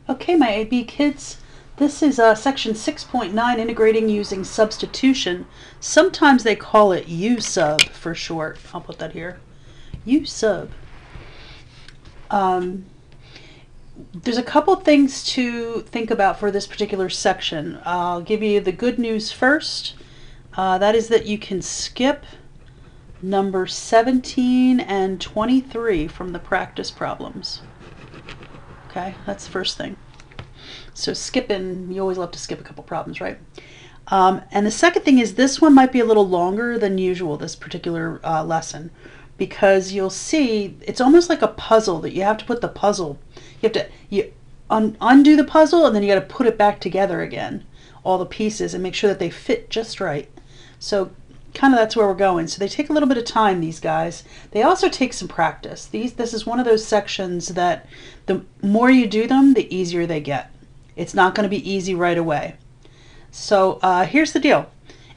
Okay, my AB kids, this is section 6.9, integrating using substitution. Sometimes they call it U-sub for short. I'll put that here. U-sub. There's a couple things to think about for this particular section. I'll give you the good news first. That is that you can skip number 17 and 23 from the practice problems. Okay, that's the first thing. So skipping, you always love to skip a couple problems, right? And the second thing is this one might be a little longer than usual, this particular lesson, because you'll see it's almost like a puzzle that you have to put the puzzle. You have to undo the puzzle, and then you got to put it back together again, all the pieces, and make sure that they fit just right. So kind of that's where we're going. So they take a little bit of time, these guys. They also take some practice. This is one of those sections that the more you do them, the easier they get. It's not going to be easy right away. So here's the deal.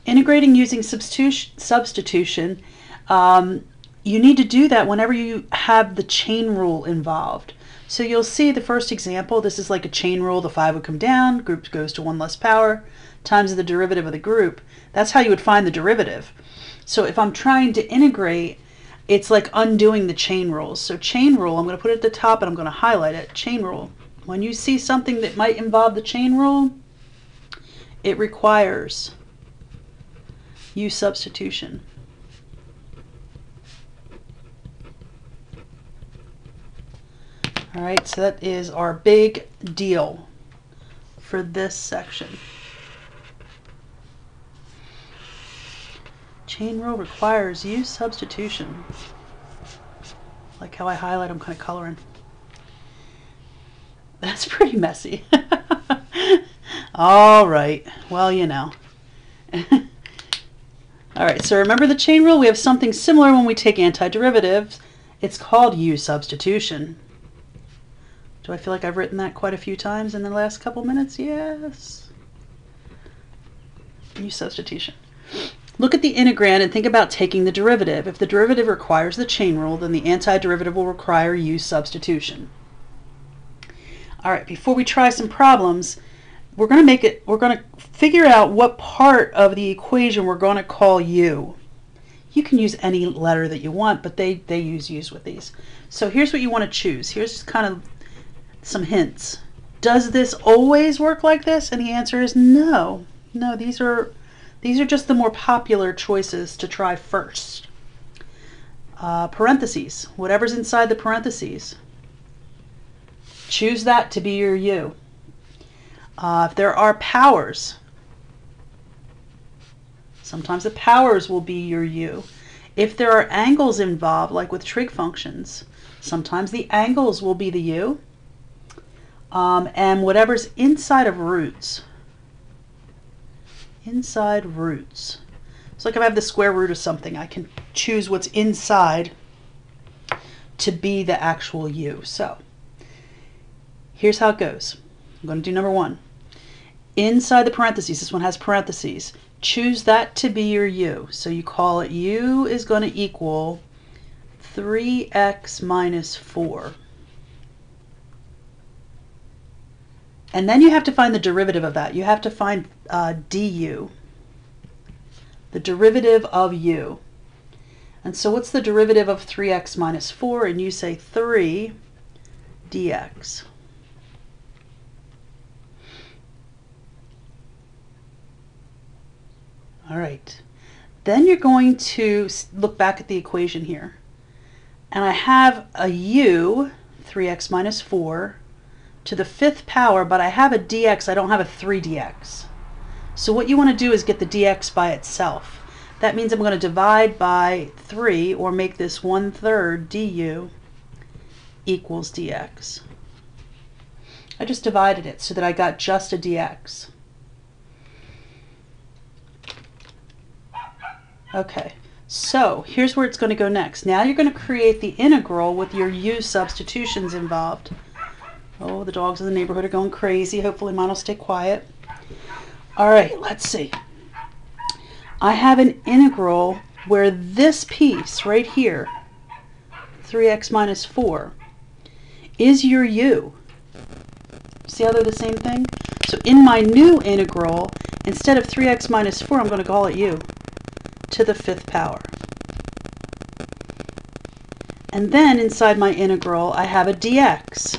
Integrating using substitution, you need to do that whenever you have the chain rule involved. So you'll see the first example. This is like a chain rule. The 5 would come down, group goes to 1 less power, times the derivative of the group. That's how you would find the derivative. So if I'm trying to integrate, it's like undoing the chain rules. So chain rule, I'm going to put it at the top and I'm going to highlight it. Chain rule. When you see something that might involve the chain rule, it requires U-substitution. All right, so that is our big deal for this section. Chain rule requires U-substitution. Like how I highlight, I'm kind of coloring. That's pretty messy. All right, well, you know. All right, so remember the chain rule? We have something similar when we take antiderivatives. It's called U-substitution. Do I feel like I've written that quite a few times in the last couple minutes? Yes. U-substitution. Look at the integrand and think about taking the derivative. If the derivative requires the chain rule, then the antiderivative will require U-substitution. All right, before we try some problems, we're going to figure out what part of the equation we're going to call U. You can use any letter that you want, but they use U's with these. So here's what you want to choose. Here's kind of some hints. Does this always work like this? And the answer is no. No, these are just the more popular choices to try first. Parentheses, whatever's inside the parentheses. Choose that to be your U. If there are powers, sometimes the powers will be your U. If there are angles involved, like with trig functions, sometimes the angles will be the U. And whatever's inside of roots. Inside roots. So like if I have the square root of something, I can choose what's inside to be the actual U. So here's how it goes. I'm going to do number 1. Inside the parentheses, this one has parentheses, choose that to be your U. So you call it U is going to equal 3x minus 4. And then you have to find the derivative of that. You have to find du, the derivative of u. And so what's the derivative of 3x minus 4? And you say 3 dx. All right. Then you're going to look back at the equation here. And I have a u, 3x minus 4, to the 5th power, but I have a dx, I don't have a 3 dx. So what you want to do is get the dx by itself. That means I'm going to divide by 3, or make this 1/3 du equals dx. I just divided it so that I got just a dx. Okay, so here's where it's going to go next. Now you're going to create the integral with your u substitutions involved. Oh, the dogs in the neighborhood are going crazy. Hopefully mine will stay quiet. All right, let's see. I have an integral where this piece right here, 3x minus 4, is your u. See how they're the same thing? So in my new integral, instead of 3x minus 4, I'm going to call it u to the 5th power. And then inside my integral, I have a dx.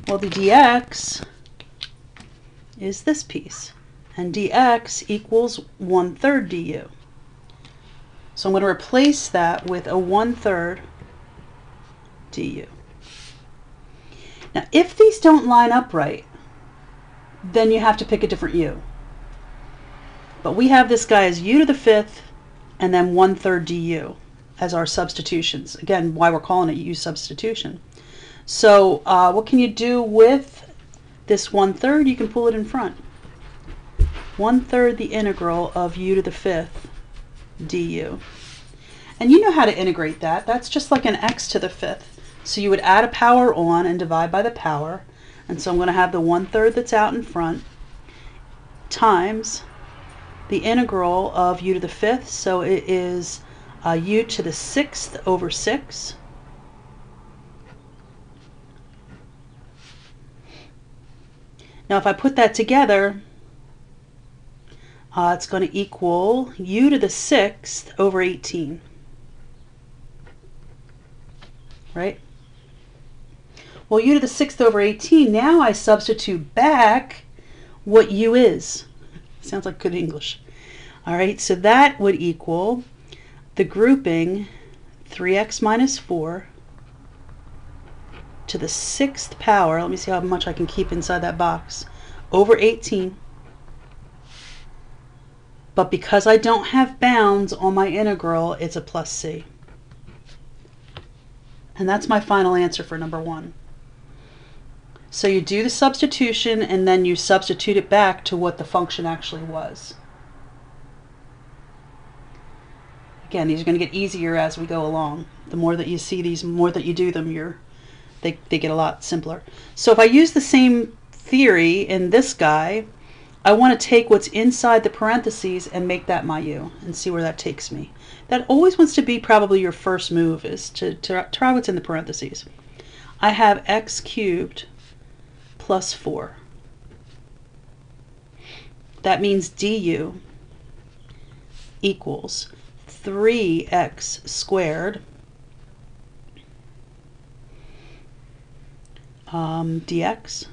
Well, the dx is this piece. And dx equals 1/3 du. So I'm going to replace that with a 1/3 du. Now, if these don't line up right, then you have to pick a different u. But we have this guy as u to the 5th and then 1/3 du as our substitutions. Again, why we're calling it U-Substitution. So what can you do with this 1/3? You can pull it in front. 1/3 the integral of u to the 5th du. And you know how to integrate that. That's just like an x to the 5th. So you would add a power on and divide by the power. And so I'm going to have the 1/3 that's out in front times the integral of u to the 5th. So it is u to the 6th over 6. Now if I put that together, it's going to equal u to the 6th over 18. Right? Well, u to the 6th over 18, now I substitute back what u is. Sounds like good English. All right, so that would equal the grouping 3x minus 4 to the 6th power. Let me see how much I can keep inside that box. Over 18. But because I don't have bounds on my integral, it's a plus c. And that's my final answer for number 1. So you do the substitution and then you substitute it back to what the function actually was. Again, these are going to get easier as we go along. The more that you see these, the more that you do them, they get a lot simpler. So if I use the same theory in this guy, I want to take what's inside the parentheses and make that my u and see where that takes me. That always wants to be probably your first move, is to try what's in the parentheses. I have x cubed plus 4. That means du equals 3x squared dx.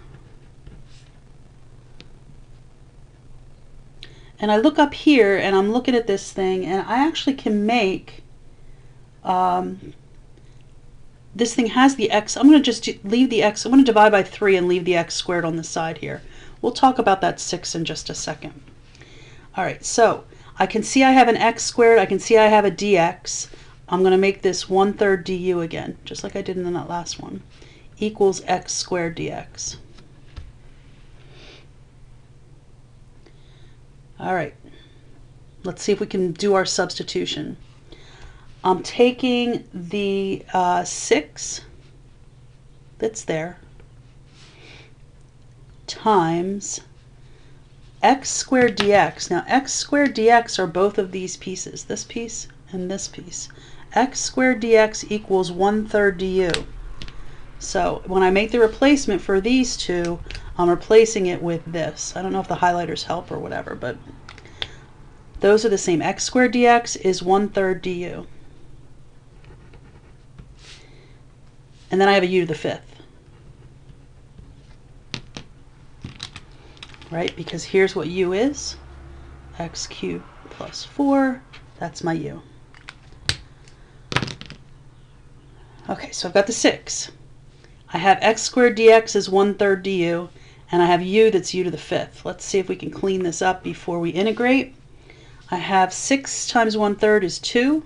And I look up here and I'm looking at this thing and I actually can make this thing has the x. I'm going to just leave the x. I'm going to divide by 3 and leave the x squared on the side here. We'll talk about that 6 in just a second. All right, so I can see I have an x squared. I can see I have a dx. I'm going to make this 1/3 du again, just like I did in that last one, equals x squared dx. All right, let's see if we can do our substitution. I'm taking the 6 that's there times x squared dx. Now x squared dx are both of these pieces, this piece and this piece. X squared dx equals 1/3 du. So when I make the replacement for these two, I'm replacing it with this. I don't know if the highlighters help or whatever, but those are the same. X squared dx is 1/3 du. And then I have a u to the 5th. Right? Because here's what u is. X cubed plus 4. That's my u. Okay, so I've got the 6. I have x squared dx is 1/3 du, and I have u that's u to the 5th. Let's see if we can clean this up before we integrate. I have 6 times 1/3 is 2.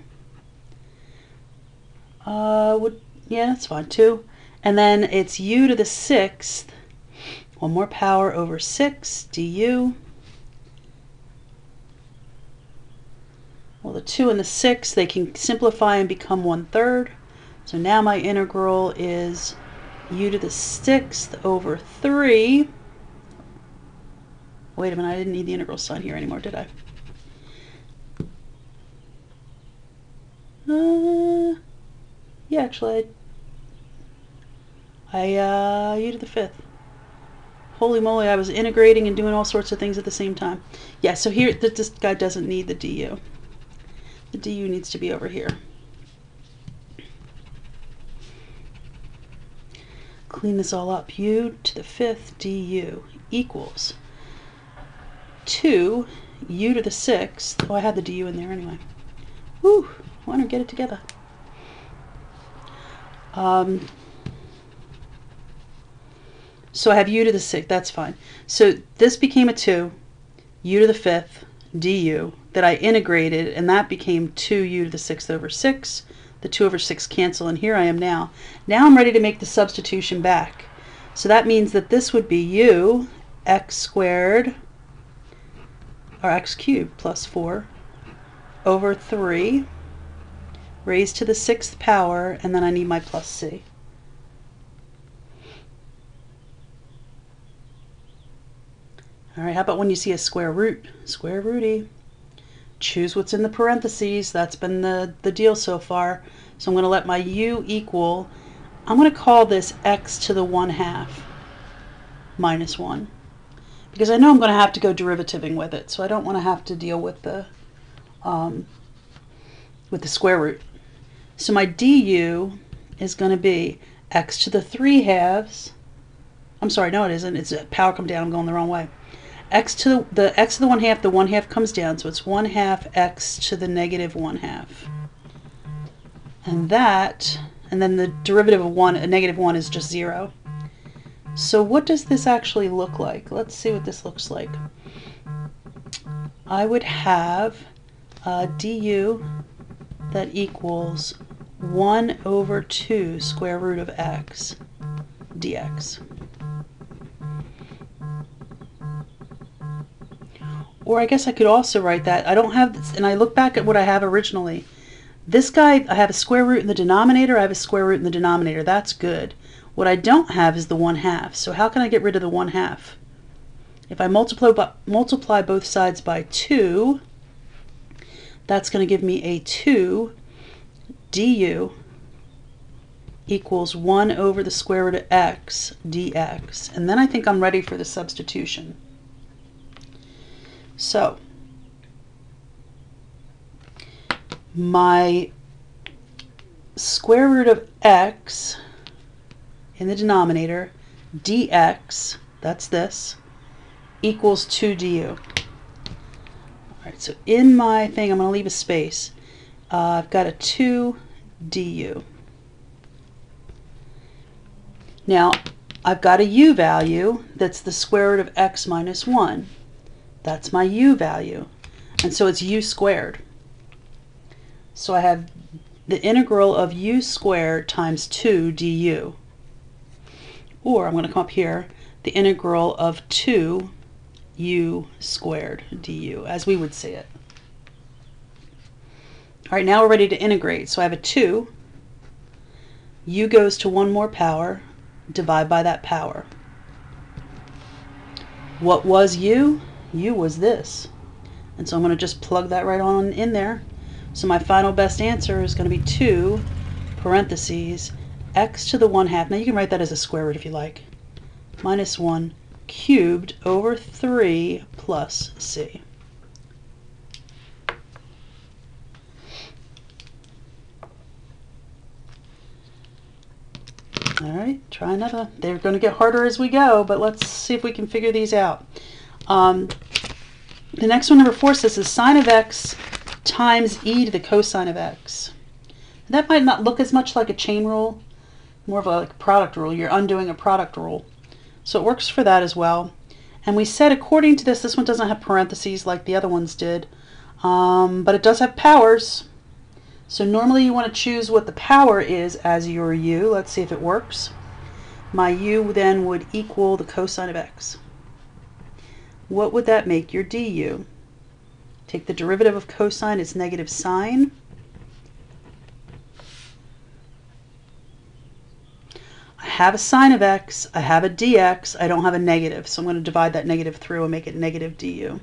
Yeah, that's fine, 2. And then it's u to the 6th, 1 more power over 6 du. Well, the 2 and the 6, they can simplify and become 1/3. So now my integral is u to the 6th over 3. Wait a minute, I didn't need the integral sign here anymore, did I? Yeah, actually, u to the 5th. Holy moly, I was integrating and doing all sorts of things at the same time. Yeah, so here, this guy doesn't need the du. The du needs to be over here. Clean this all up. U to the 5th du equals 2 u to the 6th. Oh, I had the du in there anyway. Whew, I want to get it together. So I have u to the 6th, that's fine. So this became a 2, u to the 5th, du, that I integrated, and that became 2u to the 6th over 6. The 2 over 6 cancel, and here I am now. Now I'm ready to make the substitution back. So that means that this would be u x squared, or x cubed, plus 4, over 3, raised to the 6th power, and then I need my plus c. All right, how about when you see a square root? Square rooty. Choose what's in the parentheses. That's been the deal so far. So I'm going to let my u equal, I'm going to call this x to the 1/2 minus 1. Because I know I'm going to have to go derivativing with it, so I don't want to have to deal with the square root. So my du is going to be x to the 3/2. I'm sorry, no it isn't. It's a power come down. I'm going the wrong way. X to the 1/2, the 1/2 comes down, so it's 1/2 x to the negative 1/2. And that, and then the derivative of 1, a negative 1 is just 0. So what does this actually look like? Let's see what this looks like. I would have du that equals 1 over 2 square root of x dx. Or I guess I could also write that. I don't have this, and I look back at what I have originally. This guy, I have a square root in the denominator, I have a square root in the denominator. That's good. What I don't have is the 1/2. So how can I get rid of the 1/2? If I multiply both sides by 2, that's going to give me a 2 du equals 1 over the square root of x dx. And then I think I'm ready for the substitution. So my square root of x in the denominator dx, that's this, equals 2 du. All right, so in my thing, I'm going to leave a space. I've got a 2 du. Now, I've got a u value that's the square root of x minus 1. That's my u value. And so it's u squared. So I have the integral of u squared times 2 du. Or I'm going to come up here, the integral of 2 u squared du, as we would say it. All right, now we're ready to integrate. So I have a 2. U goes to one more power. Divide by that power. What was u? U was this. And so I'm going to just plug that right on in there. So my final best answer is going to be 2 parentheses x to the 1/2. Now you can write that as a square root if you like. Minus 1 cubed over 3 plus c. All right, try another. They're going to get harder as we go, but let's see if we can figure these out. The next one, number 4, says the sine of x times e to the cosine of x. That might not look as much like a chain rule, more of a product rule. You're undoing a product rule. So it works for that as well. And we said according to this one doesn't have parentheses like the other ones did, but it does have powers. So normally you want to choose what the power is as your u. Let's see if it works. My u then would equal the cosine of x. What would that make your du? Take the derivative of cosine, it's negative sine. I have a sine of x, I have a dx, I don't have a negative, so I'm going to divide that negative through and make it negative du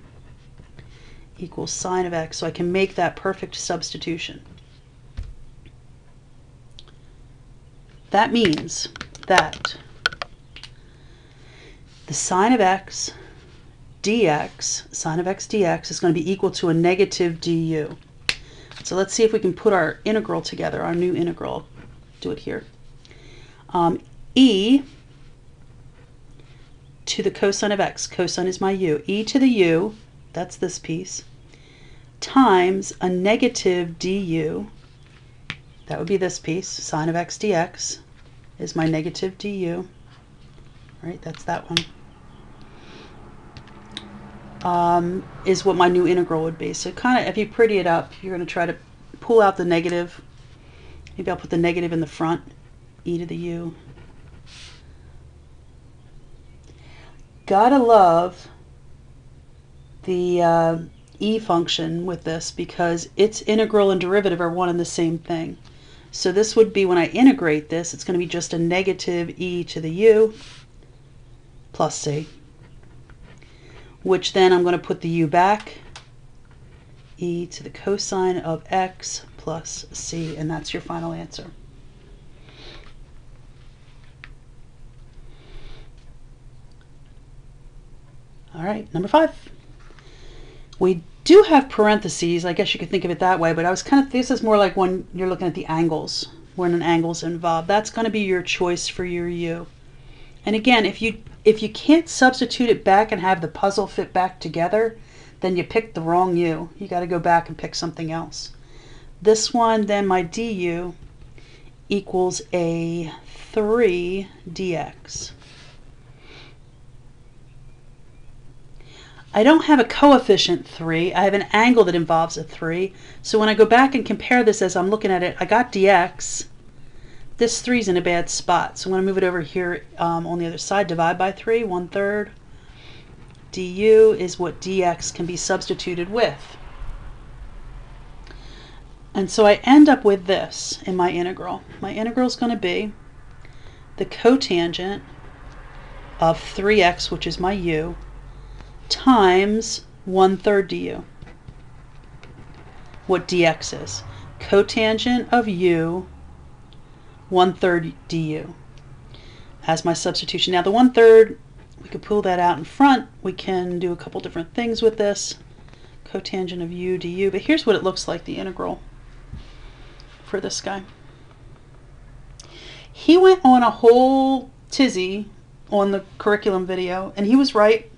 equals sine of x, so I can make that perfect substitution. That means that the sine of x dx, sine of x dx, is going to be equal to a negative du. So let's see if we can put our integral together, our new integral. Do it here. E to the cosine of x, cosine is my u, e to the u, that's this piece, times a negative du, that would be this piece, sine of x dx is my negative du, right, that's that one, is what my new integral would be. So kind of, if you pretty it up, you're going to try to pull out the negative. Maybe I'll put the negative in the front, e to the u. Gotta love the e function with this because its integral and derivative are one and the same thing. So this would be, when I integrate this, it's going to be just a negative e to the u plus c, which then I'm going to put the u back, e to the cosine of x plus c, and that's your final answer. All right, number 5. We do have parentheses. I guess you could think of it that way, but I was kind of, this is more like when you're looking at the angles, when an angle's involved. That's going to be your choice for your u. And again, if you can't substitute it back and have the puzzle fit back together, then you picked the wrong u. You got to go back and pick something else. This one, then my du equals a 3 dx. I don't have a coefficient 3. I have an angle that involves a 3. So when I go back and compare this as I'm looking at it, I got dx. This 3 is in a bad spot. So when I move it over here on the other side, divide by 3, 1/3. du is what dx can be substituted with. And so I end up with this in my integral. My integral is going to be the cotangent of 3x, which is my u, times 1/3 du. What dx is. Cotangent of u, 1/3 du as my substitution. Now the 1/3, we could pull that out in front. We can do a couple different things with this. Cotangent of u du. But here's what it looks like, the integral for this guy. He went on a whole tizzy on the curriculum video, and he was right,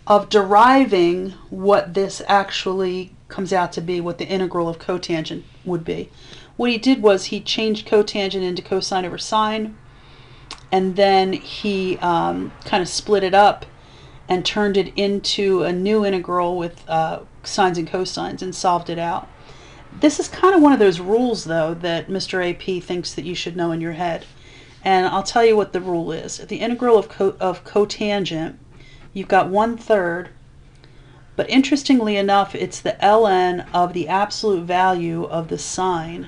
of deriving what this actually comes out to be, what the integral of cotangent would be. What he did was he changed cotangent into cosine over sine, and then he kind of split it up and turned it into a new integral with sines and cosines and solved it out. This is kind of one of those rules, though, that Mr. AP thinks that you should know in your head. And I'll tell you what the rule is. At the integral of cotangent, you've got 1/3, but interestingly enough, it's the ln of the absolute value of the sine.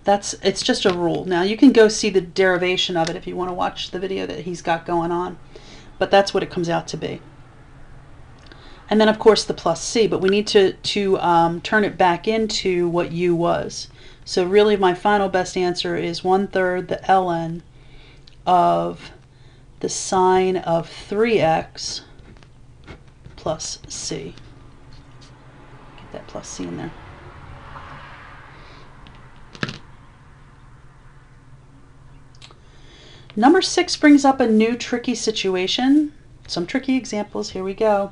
It's just a rule. Now you can go see the derivation of it if you want to watch the video that he's got going on, but that's what it comes out to be. And then of course the plus c, but we need to turn it back into what u was. So really my final best answer is 1/3 the ln of the sine of 3x plus c. Get that plus c in there. Number 6 brings up a new tricky situation. Some tricky examples. Here we go.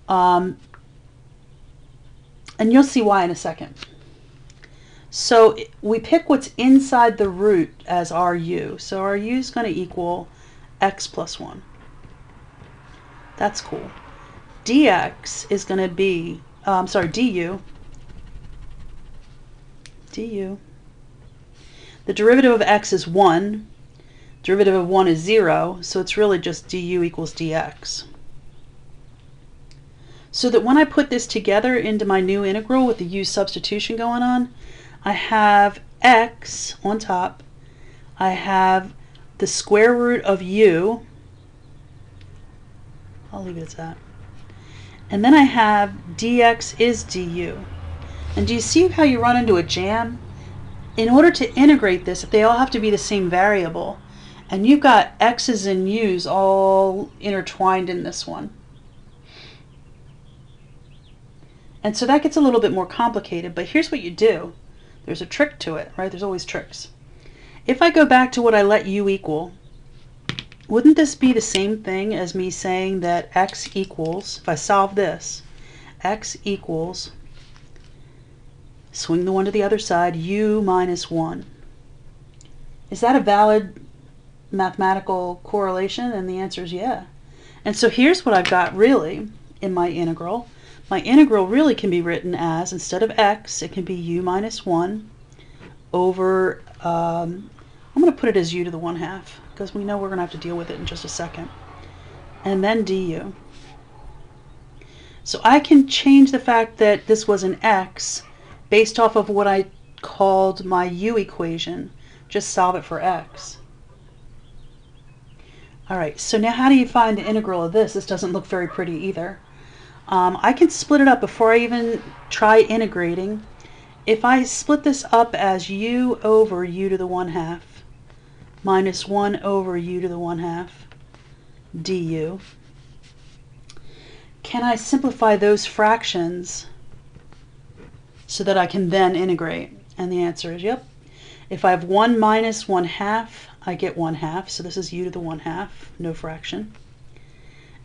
And you'll see why in a second. So we pick what's inside the root as our u. So our u is going to equal x plus 1. That's cool. Dx is going to be, du. The derivative of x is 1. Derivative of 1 is 0. So it's really just du equals dx. So that when I put this together into my new integral with the U-substitution going on, I have x on top, I have the square root of u, I'll leave it at that, and then I have dx is du. And do you see how you run into a jam? in order to integrate this, they all have to be the same variable. And you've got x's and u's all intertwined in this one. And so that gets a little bit more complicated, but here's what you do. There's a trick to it, right? There's always tricks. If I go back to what I let u equal, wouldn't this be the same thing as me saying that x equals, if I solve this, x equals, swing the 1 to the other side, u minus 1. Is that a valid mathematical correlation? And the answer is yeah. And so here's what I've got really in my integral. My integral really can be written as, instead of x, it can be u minus 1 over, I'm going to put it as u to the 1/2, because we know we're going to have to deal with it in just a second. And then du. So I can change the fact that this was an x based off of what I called my u equation. Just solve it for x. Alright, so now how do you find the integral of this? This doesn't look very pretty either. I can split it up before I even try integrating. If I split this up as u over u to the 1/2 minus 1 over u to the 1/2 du, can I simplify those fractions so that I can then integrate? And the answer is yep. If I have 1 minus 1/2, I get 1/2, so this is u to the 1/2, no fraction.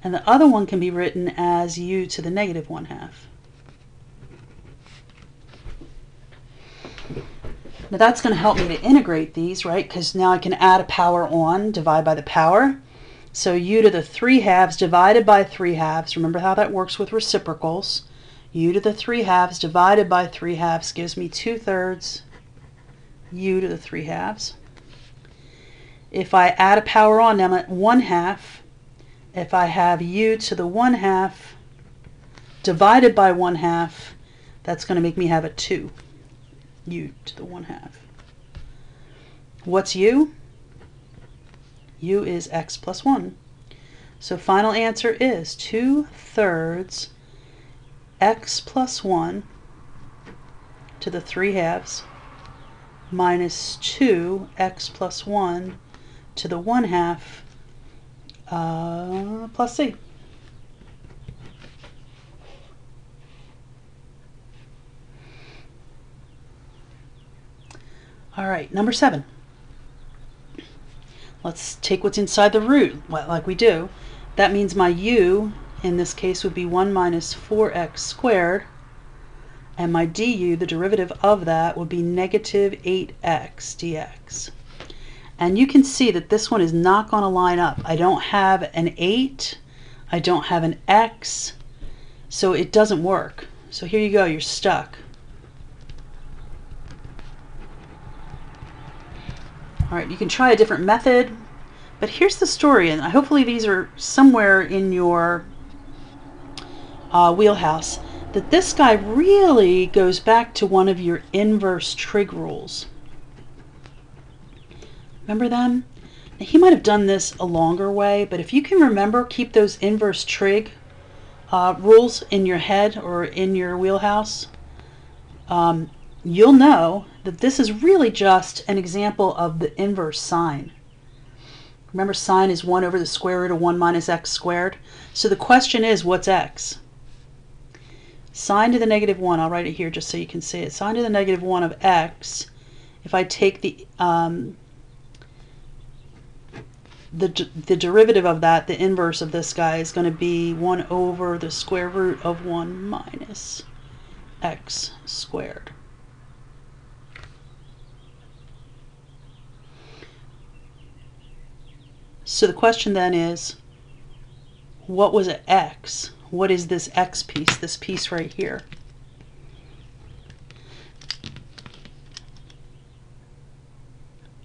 And the other one can be written as u to the negative 1/2. Now that's going to help me to integrate these, right? Because now I can add a power on, divide by the power. So u to the 3/2 divided by 3/2, remember how that works with reciprocals. U to the 3/2 divided by 3/2 gives me 2/3 u to the 3/2. If I add a power on, now I'm at 1/2. If I have u to the 1/2 divided by 1/2, that's going to make me have a 2. U to the 1/2. What's u? U is x plus 1. So final answer is 2/3 x plus 1 to the 3/2 minus 2 x plus 1 to the 1/2 plus c. All right, number 7. Let's take what's inside the root, well, like we do. That means my u in this case would be 1 minus 4x squared, and my du, the derivative of that, would be negative 8x dx. And you can see that this one is not going to line up. I don't have an 8, I don't have an x, so it doesn't work. So here you go, you're stuck. Alright, you can try a different method, but here's the story, and hopefully these are somewhere in your wheelhouse, that this guy really goes back to one of your inverse trig rules. Remember them? Now, he might have done this a longer way, but if you can remember, keep those inverse trig rules in your head or in your wheelhouse, you'll know that this is really just an example of the inverse sine. Remember, sine is 1 over the square root of 1 minus x squared. So the question is, what's x? Sine to the negative 1, I'll write it here just so you can see it. Sine to the negative 1 of x, if I take the derivative of that, the inverse of this guy, is going to be 1 over the square root of 1 minus x squared. So the question then is, what was it x? What is this x piece, this piece right here?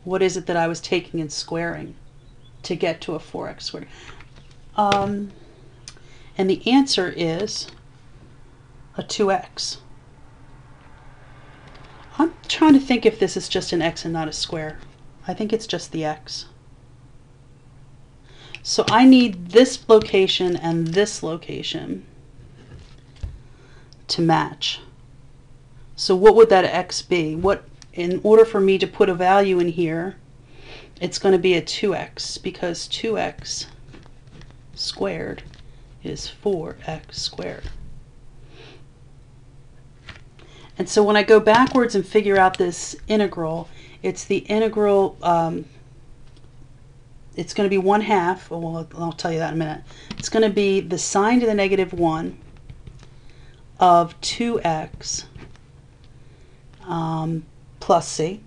What is it that I was taking and squaring to get to a 4x squared? And the answer is a 2x. I'm trying to think if this is just an x and not a square. I think it's just the x. So I need this location and this location to match. So what would that x be? What in order for me to put a value in here, it's going to be a 2x, because 2x squared is 4x squared. And so when I go backwards and figure out this integral, it's the integral, it's going to be 1/2, well, I'll tell you that in a minute. It's going to be the sine to the negative 1 of 2x plus c.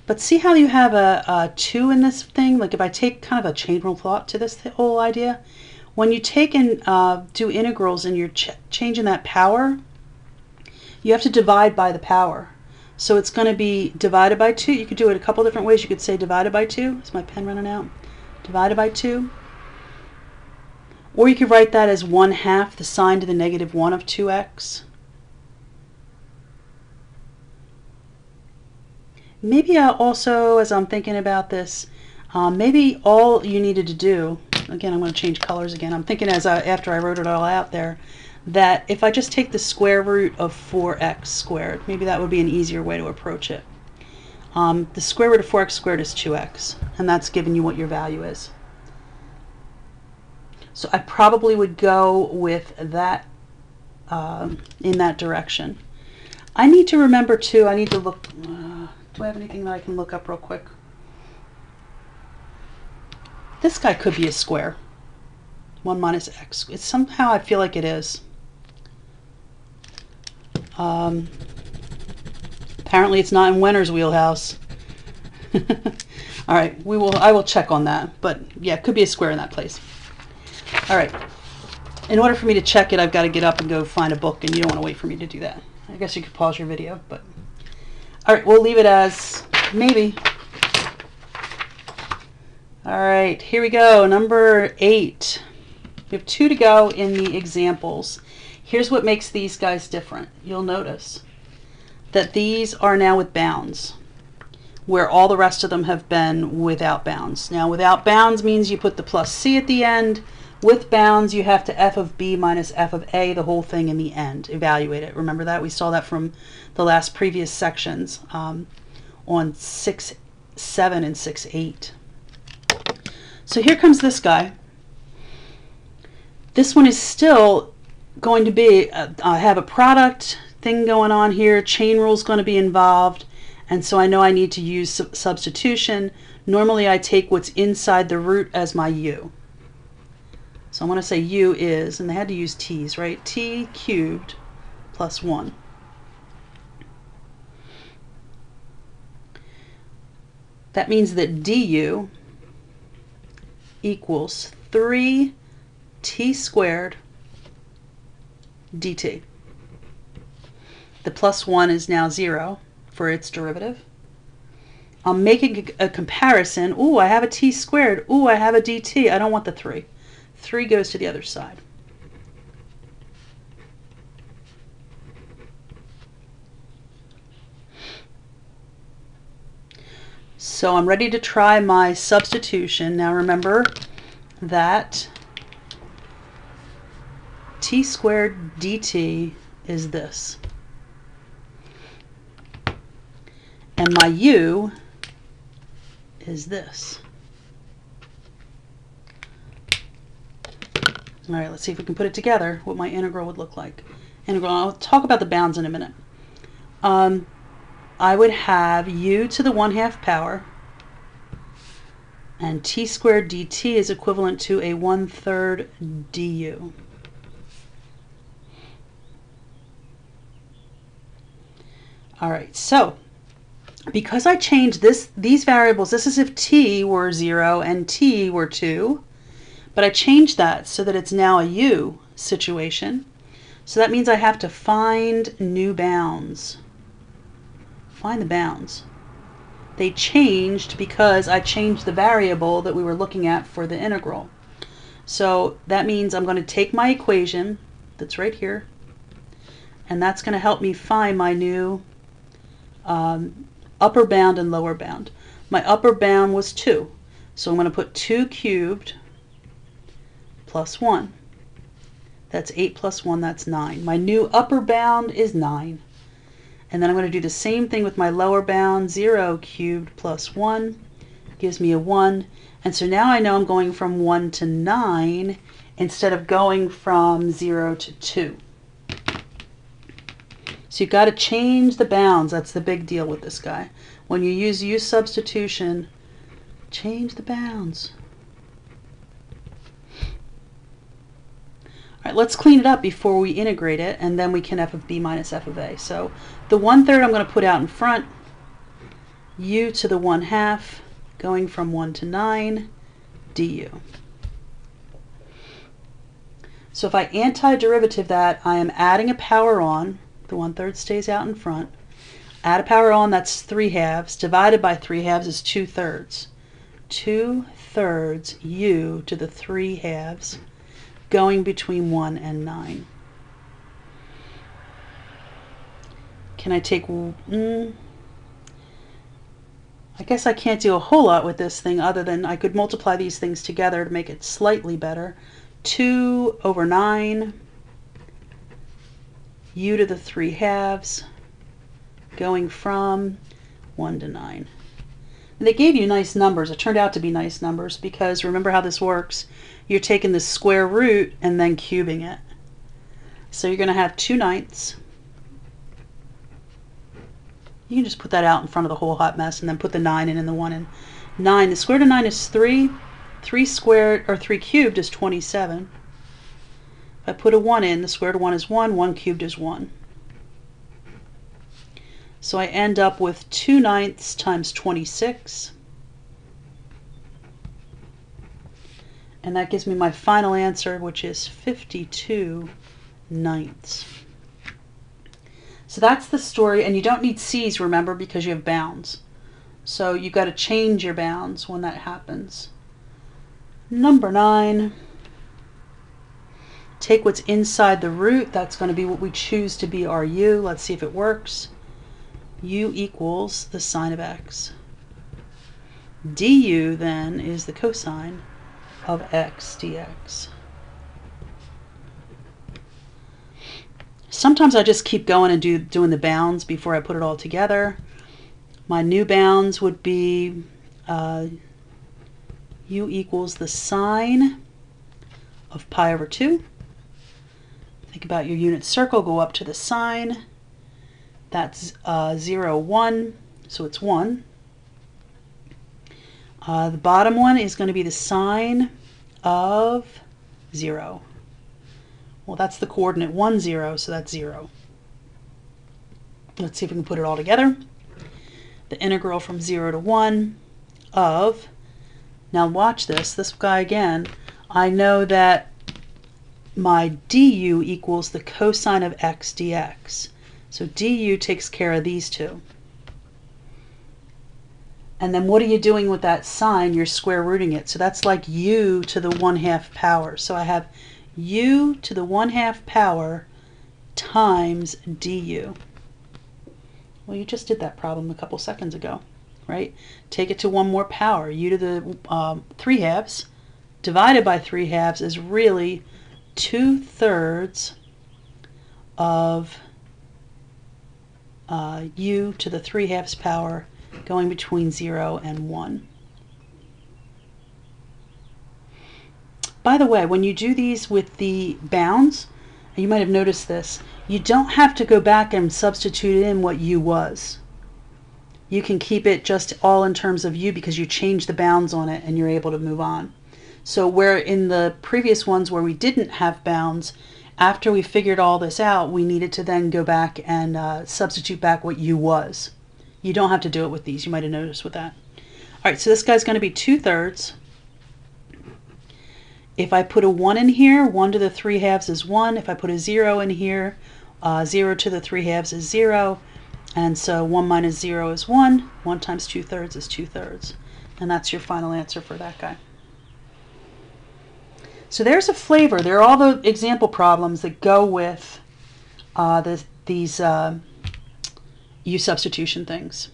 But see how you have a 2 in this thing? Like if I take kind of a chain rule thought to this whole idea, when you take and do integrals and you're changing that power, you have to divide by the power. So it's going to be divided by 2. You could do it a couple different ways. You could say divided by 2. Is my pen running out? Divided by 2. Or you could write that as 1/2 the sine to the negative 1 of 2x. Maybe also, as I'm thinking about this, maybe all you needed to do, again, I'm going to change colors again. I'm thinking after I wrote it all out there, that if I just take the square root of 4x squared, maybe that would be an easier way to approach it. The square root of 4x squared is 2x, and that's giving you what your value is. So I probably would go with that in that direction. I need to remember too, I need to look, do I have anything that I can look up real quick? This guy could be a square. 1 minus x. It's somehow, I feel like it is. Apparently it's not in Wenner's wheelhouse. All right, I will check on that, but yeah, it could be a square in that place. All right, in order for me to check it, I've got to get up and go find a book, and you don't want to wait for me to do that. I guess you could pause your video, but all right, we'll leave it as maybe. All right, here we go, number 8. We have 2 to go in the examples. Here's what makes these guys different. You'll notice that these are now with bounds, where all the rest of them have been without bounds. Now, without bounds means you put the plus c at the end. With bounds, you have to f of b minus f of a, the whole thing in the end. Evaluate it. Remember that? We saw that from the last previous sections on 6.7 and 6.8. So here comes this guy. This one is still going to be, I have a product thing going on here, chain rule is going to be involved, and so I know I need to use substitution. Normally I take what's inside the root as my u. So I'm going to say u is, and they had to use t's, right? T cubed plus 1. That means that du equals 3t squared dt. The plus 1 is now 0 for its derivative. I'm making a comparison. Ooh, I have a t squared. Ooh, I have a dt. I don't want the 3. 3 goes to the other side. So I'm ready to try my substitution. Now remember that t squared dt is this. And my u is this. All right, let's see if we can put it together, what my integral would look like. Integral, I'll talk about the bounds in a minute. I would have u to the 1/2 power, and t squared dt is equivalent to a 1/3 du. All right, so because I changed these variables, this is if t were 0 and t were 2, but I changed that so that it's now a u situation. So that means I have to find new bounds. Find the bounds. They changed because I changed the variable that we were looking at for the integral. So that means I'm going to take my equation that's right here, and that's going to help me find my new upper bound and lower bound. My upper bound was 2, so I'm going to put 2 cubed plus 1. That's 8 plus 1, that's 9. My new upper bound is 9. And then I'm going to do the same thing with my lower bound. 0 cubed plus 1 gives me a 1. And so now I know I'm going from 1 to 9 instead of going from 0 to 2. So you've got to change the bounds. That's the big deal with this guy. When you use U-Substitution, change the bounds. All right, let's clean it up before we integrate it, and then we can f of b minus f of a. So the 1/3 I'm going to put out in front. U to the 1/2, going from 1 to 9, du. So if I antiderivative that, I am adding a power on. The 1/3 stays out in front. Add a power on, that's 3/2. Divided by 3/2 is 2/3. 2/3 u to the 3/2, going between 1 and 9. Can I take... I guess I can't do a whole lot with this thing other than I could multiply these things together to make it slightly better. 2 over 9, u to the 3/2, going from 1 to 9. And they gave you nice numbers. It turned out to be nice numbers because remember how this works. You're taking the square root and then cubing it. So you're going to have 2/9. You can just put that out in front of the whole hot mess and then put the 9 in and the 1 in. 9. The square root of 9 is 3. 3 squared, or 3 cubed is 27. If I put a 1 in, the square root of 1 is 1. 1 cubed is 1. So I end up with 2/9 times 26. And that gives me my final answer, which is 52/9. So that's the story, and you don't need C's, remember, because you have bounds. So you've got to change your bounds when that happens. Number 9. Take what's inside the root. That's going to be what we choose to be our u. Let's see if it works. U equals the sine of x. Du then is the cosine of x dx. Sometimes I just keep going and doing the bounds before I put it all together. My new bounds would be u equals the sine of pi over 2. Think about your unit circle, go up to the sine. That's 0, 1, so it's 1. The bottom one is going to be the sine of 0. Well, that's the coordinate 1, 0, so that's 0. Let's see if we can put it all together. The integral from 0 to 1 of, now watch this guy again. I know that my du equals the cosine of x dx. So du takes care of these two. And then what are you doing with that sine? You're square rooting it. So that's like u to the 1/2 power. So I have u to the 1/2 power times du. Well, you just did that problem a couple seconds ago, right? Take it to one more power. U to the 3/2 divided by 3/2 is really 2/3 of u to the 3/2 power going between 0 and 1. By the way, when you do these with the bounds, and you might have noticed this, you don't have to go back and substitute in what u was. You can keep it just all in terms of u because you change the bounds on it and you're able to move on. So where in the previous ones where we didn't have bounds, after we figured all this out, we needed to then go back and substitute back what u was. You don't have to do it with these. You might have noticed with that. All right, so this guy's going to be 2/3. If I put a 1 in here, 1 to the 3/2 is 1. If I put a 0 in here, 0 to the 3/2 is 0. And so 1 minus 0 is 1. 1 times 2/3 is 2/3. And that's your final answer for that guy. So there's a flavor. There are all the example problems that go with these U-substitution things.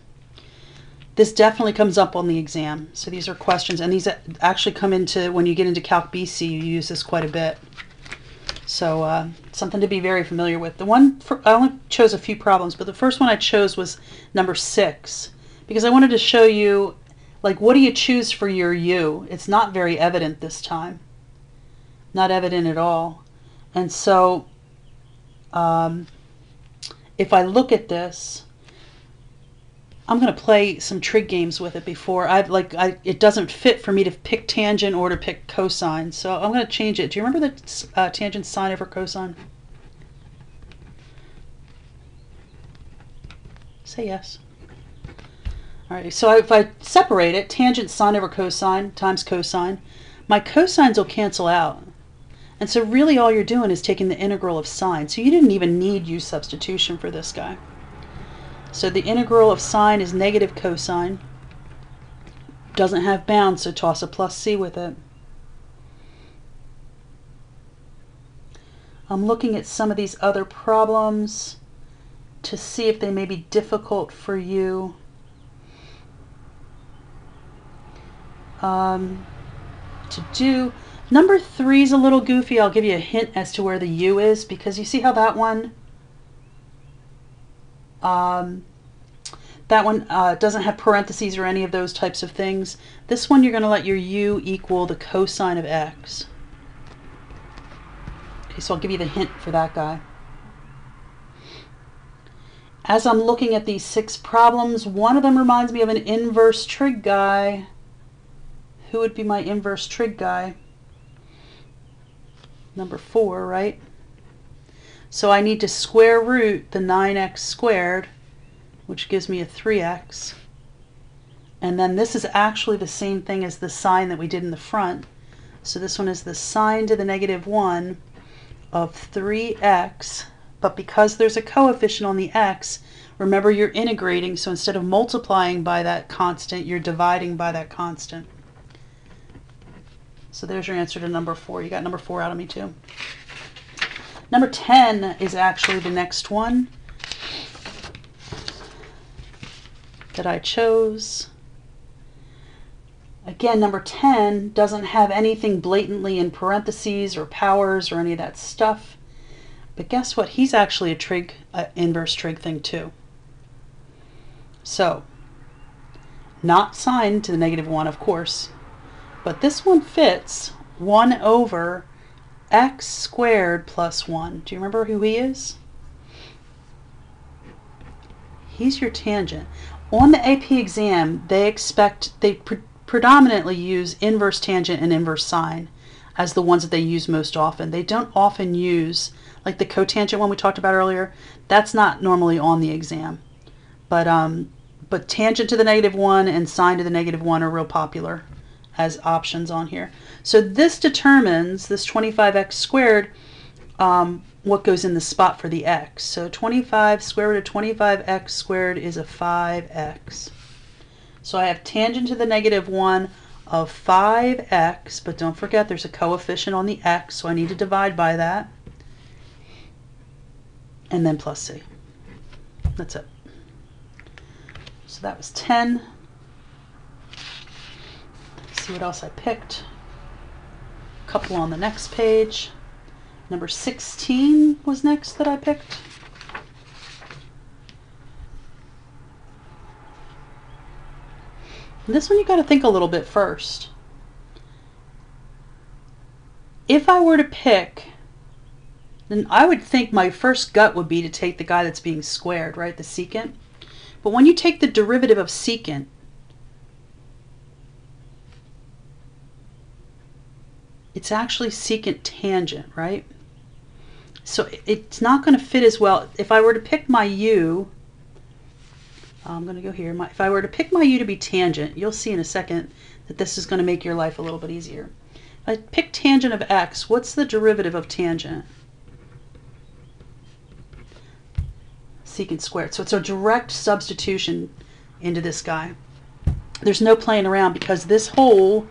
This definitely comes up on the exam. So these are questions, and these actually come into, when you get into Calc BC, you use this quite a bit. So something to be very familiar with. The one I only chose a few problems, but the first one I chose was number 6 because I wanted to show you, like, what do you choose for your U? It's not very evident this time. Not evident at all. And so if I look at this, I'm going to play some trig games with it before. It doesn't fit for me to pick tangent or to pick cosine, so I'm going to change it. Do you remember the tangent sine over cosine? Say yes. All right, so if I separate it, tangent sine over cosine times cosine, my cosines will cancel out. And so really all you're doing is taking the integral of sine. So you didn't even need U-substitution for this guy. So the integral of sine is negative cosine. Doesn't have bounds, so toss a plus c with it. I'm looking at some of these other problems to see if they may be difficult for you. To do. Number 3 is a little goofy. I'll give you a hint as to where the U is, because you see how that one doesn't have parentheses or any of those types of things. This one you're going to let your U equal the cosine of x. Okay, so I'll give you the hint for that guy. As I'm looking at these 6 problems, one of them reminds me of an inverse trig guy. Who would be my inverse trig guy? Number 4, right? So I need to square root the 9x squared, which gives me a 3x. And then this is actually the same thing as the sine that we did in the front. So this one is the sine to the negative 1 of 3x. But because there's a coefficient on the x, remember you're integrating. So instead of multiplying by that constant, you're dividing by that constant. So there's your answer to number 4. You got number 4 out of me too. Number 10 is actually the next one that I chose. Again, number 10 doesn't have anything blatantly in parentheses or powers or any of that stuff. But guess what? He's actually a trig, inverse trig thing too. So, not sine to the negative 1, of course. But this one fits 1 over x squared plus 1. Do you remember who he is? He's your tangent. On the AP exam, they predominantly use inverse tangent and inverse sine as the ones that they use most often. They don't often use, like the cotangent one we talked about earlier, that's not normally on the exam. But tangent to the negative 1 and sine to the negative 1 are real popular as options on here. So this determines, this 25x squared, what goes in the spot for the x. So 25 square root of 25x squared is a 5x. So I have tangent to the negative 1 of 5x, but don't forget there's a coefficient on the x, so I need to divide by that. And then plus c. That's it. So that was 10. See what else I picked. A couple on the next page. Number 16 was next that I picked. And this one you got to think a little bit first. If I were to pick, then I would think my first gut would be to take the guy that's being squared, right, the secant. But when you take the derivative of secant, it's actually secant tangent, right? So it's not going to fit as well. If I were to pick my u, I'm going to go here. If I were to pick my u to be tangent, you'll see in a second that this is going to make your life a little bit easier. If I pick tangent of x, what's the derivative of tangent? Secant squared. So it's a direct substitution into this guy. There's no playing around because this whole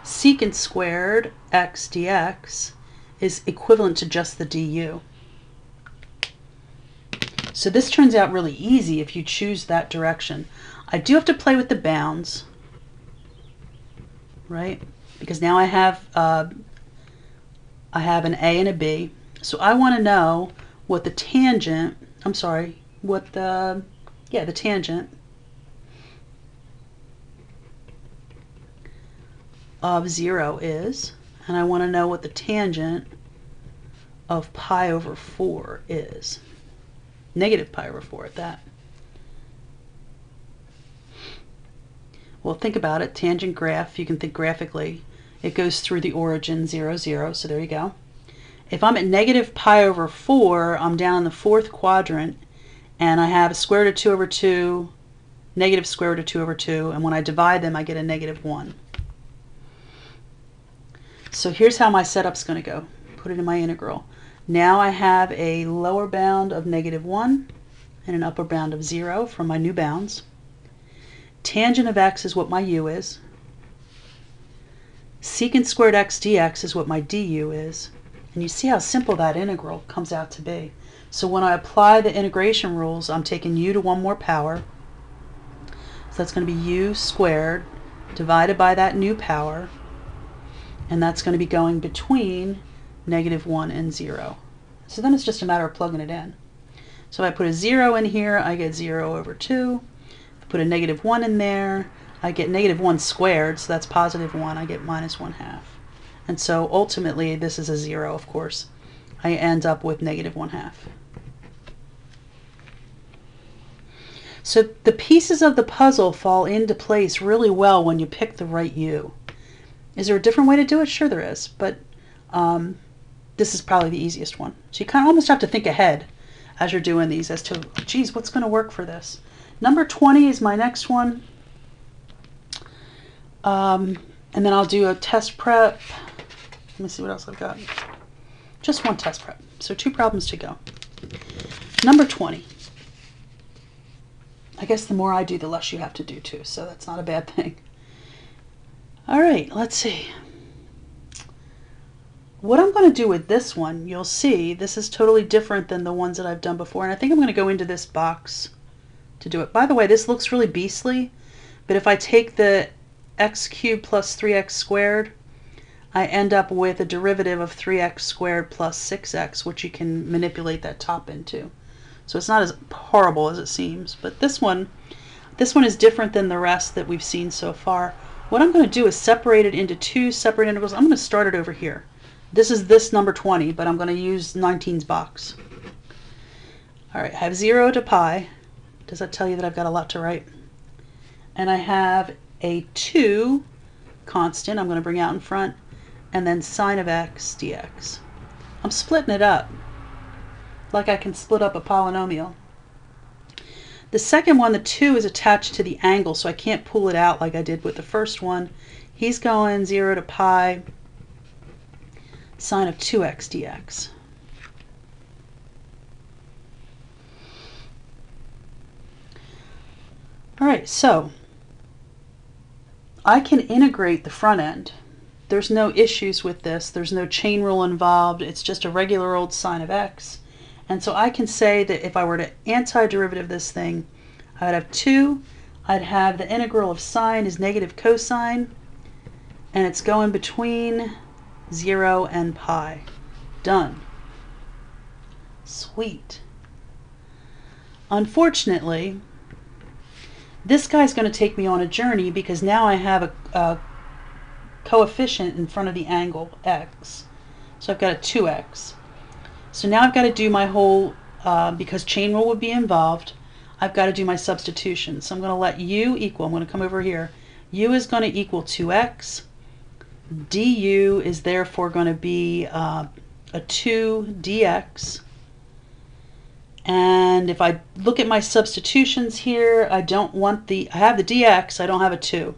secant squared x dx is equivalent to just the du. So this turns out really easy if you choose that direction. I do have to play with the bounds, right? Because now I have an a and a b. So I want to know what the tangent, I'm sorry, what the tangent of 0 is, and I want to know what the tangent of pi over 4 is. Negative pi over 4 at that. Well, think about it. Tangent graph, you can think graphically. It goes through the origin 0, 0, so there you go. If I'm at negative pi over 4, I'm down in the fourth quadrant, and I have a square root of 2 over 2, negative square root of 2 over 2, and when I divide them, I get a negative 1. So here's how my setup's going to go. Put it in my integral. Now I have a lower bound of negative 1 and an upper bound of 0 from my new bounds. Tangent of x is what my u is. Secant squared x dx is what my du is. And you see how simple that integral comes out to be. So when I apply the integration rules, I'm taking u to one more power. So that's going to be u squared divided by that new power. And that's going to be going between negative 1 and 0. So then it's just a matter of plugging it in. So if I put a 0 in here, I get 0 over 2. If I put a negative 1 in there, I get negative 1 squared, so that's positive 1. I get minus 1/2. And so ultimately, this is a 0, of course. I end up with negative 1/2. So the pieces of the puzzle fall into place really well when you pick the right u. Is there a different way to do it? Sure there is, but this is probably the easiest one. So you kind of almost have to think ahead as you're doing these as to, geez, what's going to work for this? Number 20 is my next one. And then I'll do a test prep. Let me see what else I've got. Just one test prep. So 2 problems to go. Number 20. I guess the more I do, the less you have to do too, so that's not a bad thing. All right, let's see. What I'm going to do with this one, you'll see, this is totally different than the ones that I've done before, and I think I'm going to go into this box to do it. By the way, this looks really beastly, but if I take the x cubed plus 3x squared, I end up with a derivative of 3x squared plus 6x, which you can manipulate that top into. So it's not as horrible as it seems, but this one is different than the rest that we've seen so far. What I'm going to do is separate it into 2 separate integrals. I'm going to start it over here. This is this number 20, but I'm going to use 19's box. All right, I have 0 to pi. Does that tell you that I've got a lot to write? And I have a 2 constant I'm going to bring out in front, and then sine of x dx. I'm splitting it up like I can split up a polynomial. The second one, the 2, is attached to the angle, so I can't pull it out like I did with the first one. He's going 0 to pi sine of 2x dx. All right, so I can integrate the front end. There's no issues with this. There's no chain rule involved. It's just a regular old sine of x. And so I can say that if I were to antiderivative this thing, I would have 2. I'd have the integral of sine is negative cosine, and it's going between 0 and pi. Done. Sweet. Unfortunately, this guy's going to take me on a journey because now I have a coefficient in front of the angle x. So I've got a 2x. So now I've got to do my whole, because chain rule would be involved, I've got to do my substitution. So I'm going to let u equal, I'm going to come over here, u is going to equal 2x, du is therefore going to be a 2 dx, and if I look at my substitutions here, I don't want I have the dx, I don't have a 2.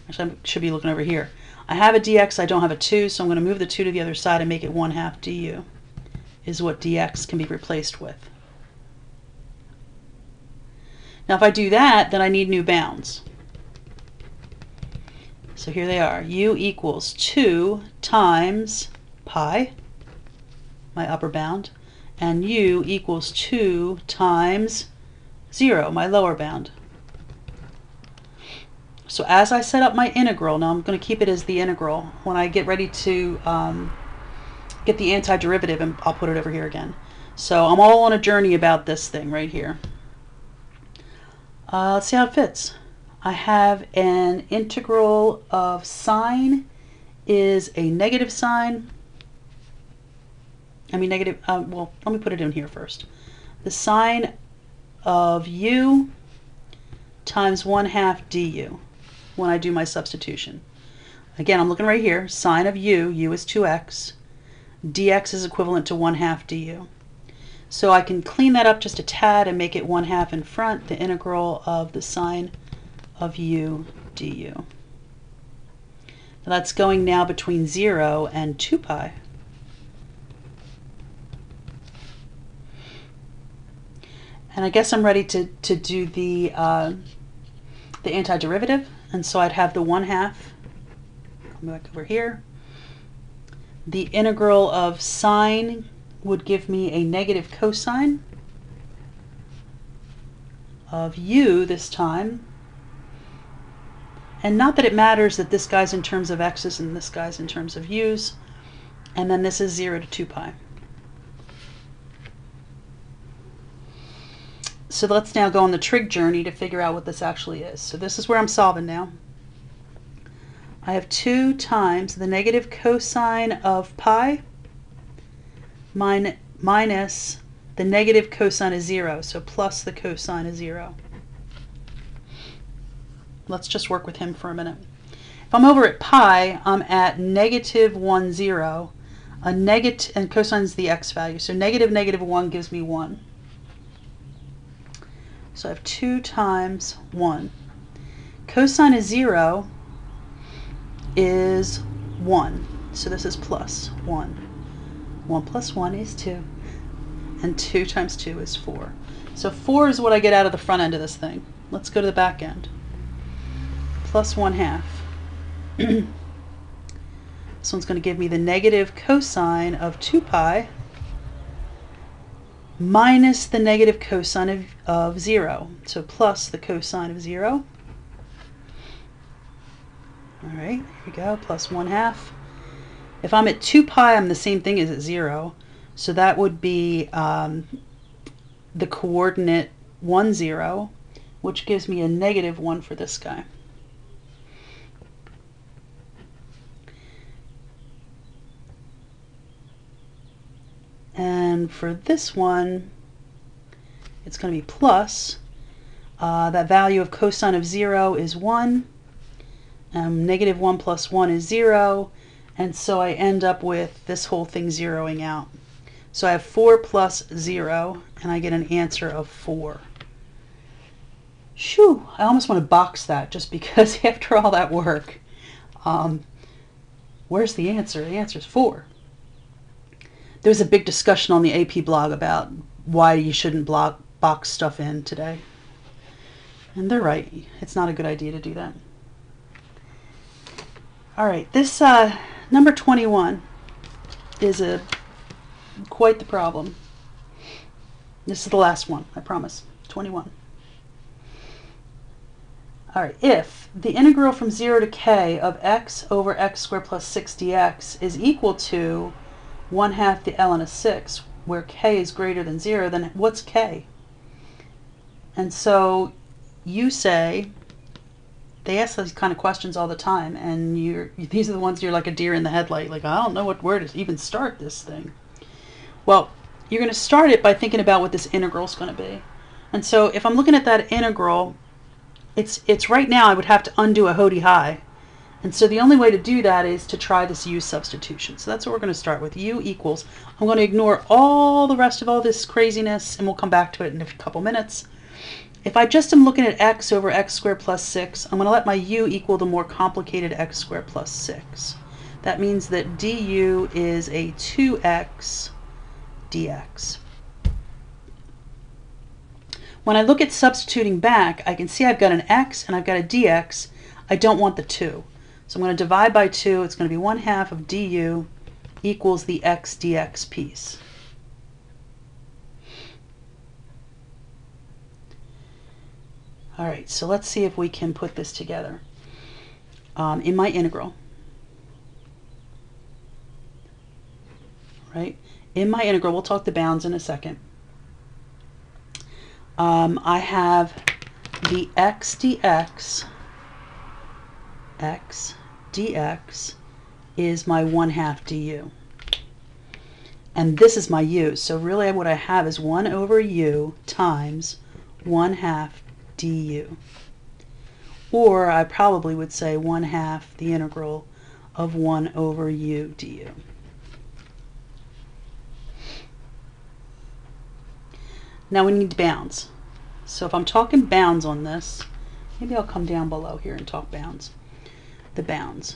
Actually, I should be looking over here. I have a dx, I don't have a 2, so I'm going to move the 2 to the other side and make it 1/2 du. Is what dx can be replaced with. Now if I do that, then I need new bounds. So here they are. U equals 2 times pi, my upper bound, and u equals 2 times 0, my lower bound. So as I set up my integral, now I'm going to keep it as the integral. When I get ready to get the antiderivative, and I'll put it over here again. So I'm all on a journey about this thing right here. Let's see how it fits. I have an integral of sine is a negative sign. Well, let me put it in here first. The sine of u times 1/2 du when I do my substitution. Again, I'm looking right here. Sine of u is 2x. dx is equivalent to 1/2 du. So I can clean that up just a tad and make it 1/2 in front, the integral of the sine of u du. Now that's going now between 0 and 2 pi. And I guess I'm ready to do the antiderivative. And so I'd have the 1/2, come back over here. The integral of sine would give me a negative cosine of u this time. And not that it matters that this guy's in terms of x's and this guy's in terms of u's. And then this is 0 to 2 pi. So let's now go on the trig journey to figure out what this actually is. So this is where I'm solving now. I have 2 times the negative cosine of pi minus the negative cosine of 0, so plus the cosine of 0. Let's just work with him for a minute. If I'm over at pi, I'm at negative 1, 0. And cosine is the x value, so negative negative 1 gives me 1. So I have 2 times 1. Cosine of 0 is 1. So this is plus 1. 1 plus 1 is 2. And 2 times 2 is 4. So 4 is what I get out of the front end of this thing. Let's go to the back end. Plus 1/2. This one's going to give me the negative cosine of 2 pi minus the negative cosine of 0. So plus the cosine of 0. All right, here we go, plus 1/2. If I'm at 2 pi, I'm the same thing as at 0. So that would be the coordinate 1, 0, which gives me a negative 1 for this guy. And for this one, it's going to be plus. That value of cosine of 0 is 1. Negative 1 plus 1 is 0. And so I end up with this whole thing zeroing out. So I have 4 plus 0, and I get an answer of 4. Shoo! I almost want to box that just because after all that work, where's the answer? The answer is 4. There was a big discussion on the AP blog about why you shouldn't box stuff in today. And they're right. It's not a good idea to do that. All right, this number 21 is quite the problem. This is the last one, I promise. 21. All right, if the integral from 0 to k of x over x squared plus 6 dx is equal to 1/2 the ln of 6, where k is greater than 0, then what's k? And so you say, they ask these kind of questions all the time, and these are the ones you're like a deer in the headlight, like, I don't know where to even start this thing. Well, you're going to start it by thinking about what this integral is going to be. And so if I'm looking at that integral, it's right now I would have to undo a Hody high. And so the only way to do that is to try this U substitution. So that's what we're going to start with. U equals, I'm going to ignore all the rest of all this craziness, and we'll come back to it in a couple minutes. If I just am looking at x over x squared plus 6, I'm going to let my u equal the more complicated x squared plus 6. That means that du is a 2x dx. When I look at substituting back, I can see I've got an x and I've got a dx. I don't want the 2. So I'm going to divide by 2. It's going to be 1/2 of du equals the x dx piece. All right, so let's see if we can put this together. In my integral, right? In my integral, we'll talk the bounds in a second. I have the x dx is my 1/2 du. And this is my u. So really what I have is 1 over u times 1/2 du. Or I probably would say 1/2 the integral of 1 over u du. Now we need bounds. So if I'm talking bounds on this, maybe I'll come down below here and talk bounds. The bounds.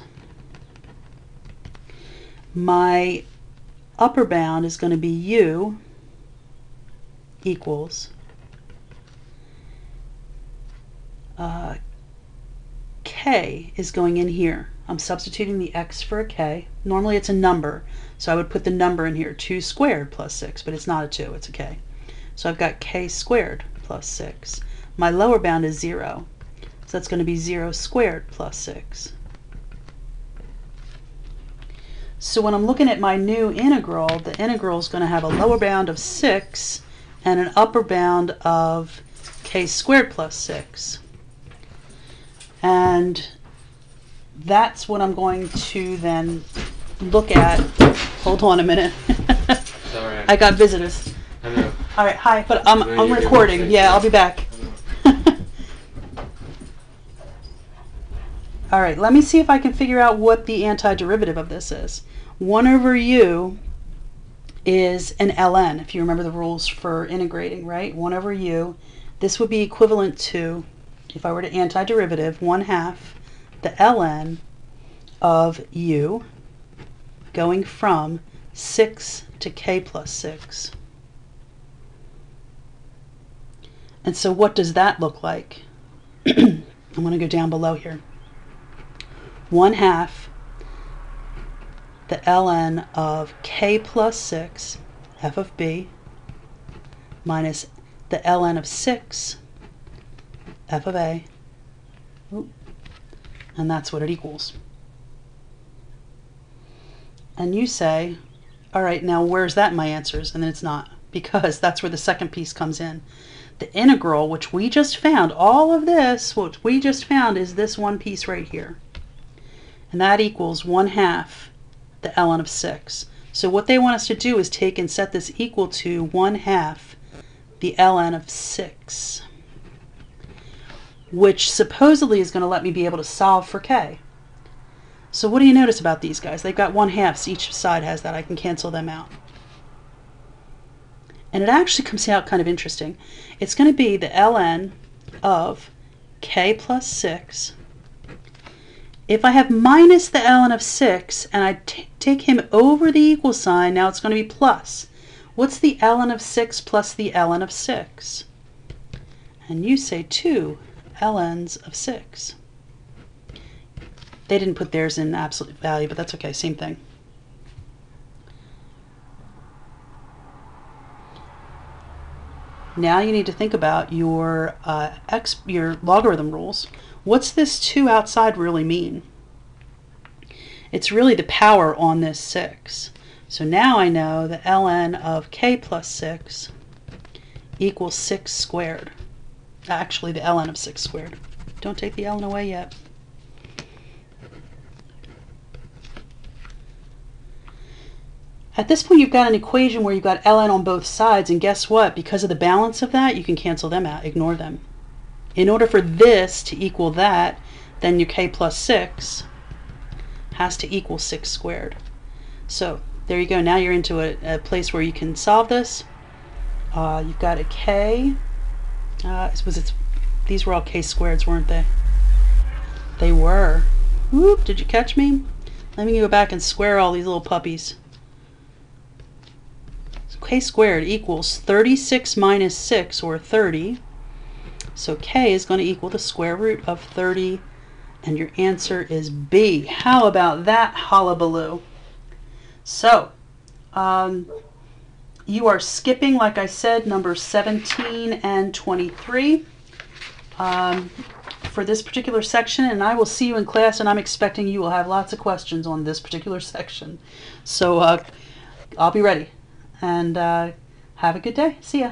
My upper bound is going to be u equals k is going in here. I'm substituting the x for a k. Normally it's a number, so I would put the number in here, 2 squared plus 6, but it's not a 2, it's a k. So I've got k squared plus 6. My lower bound is 0, so that's going to be 0 squared plus 6. So when I'm looking at my new integral, the integral is going to have a lower bound of 6 and an upper bound of k squared plus 6. And that's what I'm going to then look at. Hold on a minute. Sorry. I got visitors. I know. All right, hi, but I'm recording. Yeah, I'll be back. All right, let me see if I can figure out what the antiderivative of this is. 1 over u is an ln, if you remember the rules for integrating, right? 1 over u. This would be equivalent to, if I were to antiderivative, 1/2 the ln of u going from 6 to k plus 6. And so what does that look like? I'm going to go down below here. 1/2 the ln of k plus 6 f of b minus the ln of 6 f of a. Ooh. And that's what it equals. And you say, all right, now where's that in my answers? And then it's not, because that's where the second piece comes in. The integral, which we just found, all of this, what we just found is this one piece right here. And that equals 1/2 the ln of 6. So what they want us to do is take and set this equal to 1/2 the ln of 6. Which supposedly is going to let me be able to solve for k. So what do you notice about these guys? They've got 1/2, each side has that. I can cancel them out. And it actually comes out kind of interesting. It's going to be the ln of k plus 6. If I have minus the ln of 6 and I take him over the equal sign, now it's going to be plus. What's the ln of 6 plus the ln of 6? And you say 2 ln's of 6. They didn't put theirs in absolute value, but that's okay, same thing. Now you need to think about your logarithm rules. What's this 2 outside really mean? It's really the power on this 6. So now I know the ln of k plus 6 equals 6 squared. Actually, the ln of 6 squared. Don't take the ln away yet. At this point, you've got an equation where you've got ln on both sides, and guess what? Because of the balance of that, you can cancel them out, ignore them. In order for this to equal that, then your k plus 6 has to equal 6 squared. So there you go. Now you're into a place where you can solve this. You've got a k. These were all k squareds, weren't they? They were. Whoop, did you catch me? Let me go back and square all these little puppies. So k squared equals 36 minus 6, or 30. So k is going to equal the square root of 30, and your answer is B. How about that hullabaloo? So, you are skipping, like I said, numbers 17 and 23 for this particular section, and I will see you in class, and I'm expecting you will have lots of questions on this particular section. So I'll be ready. And have a good day. See ya.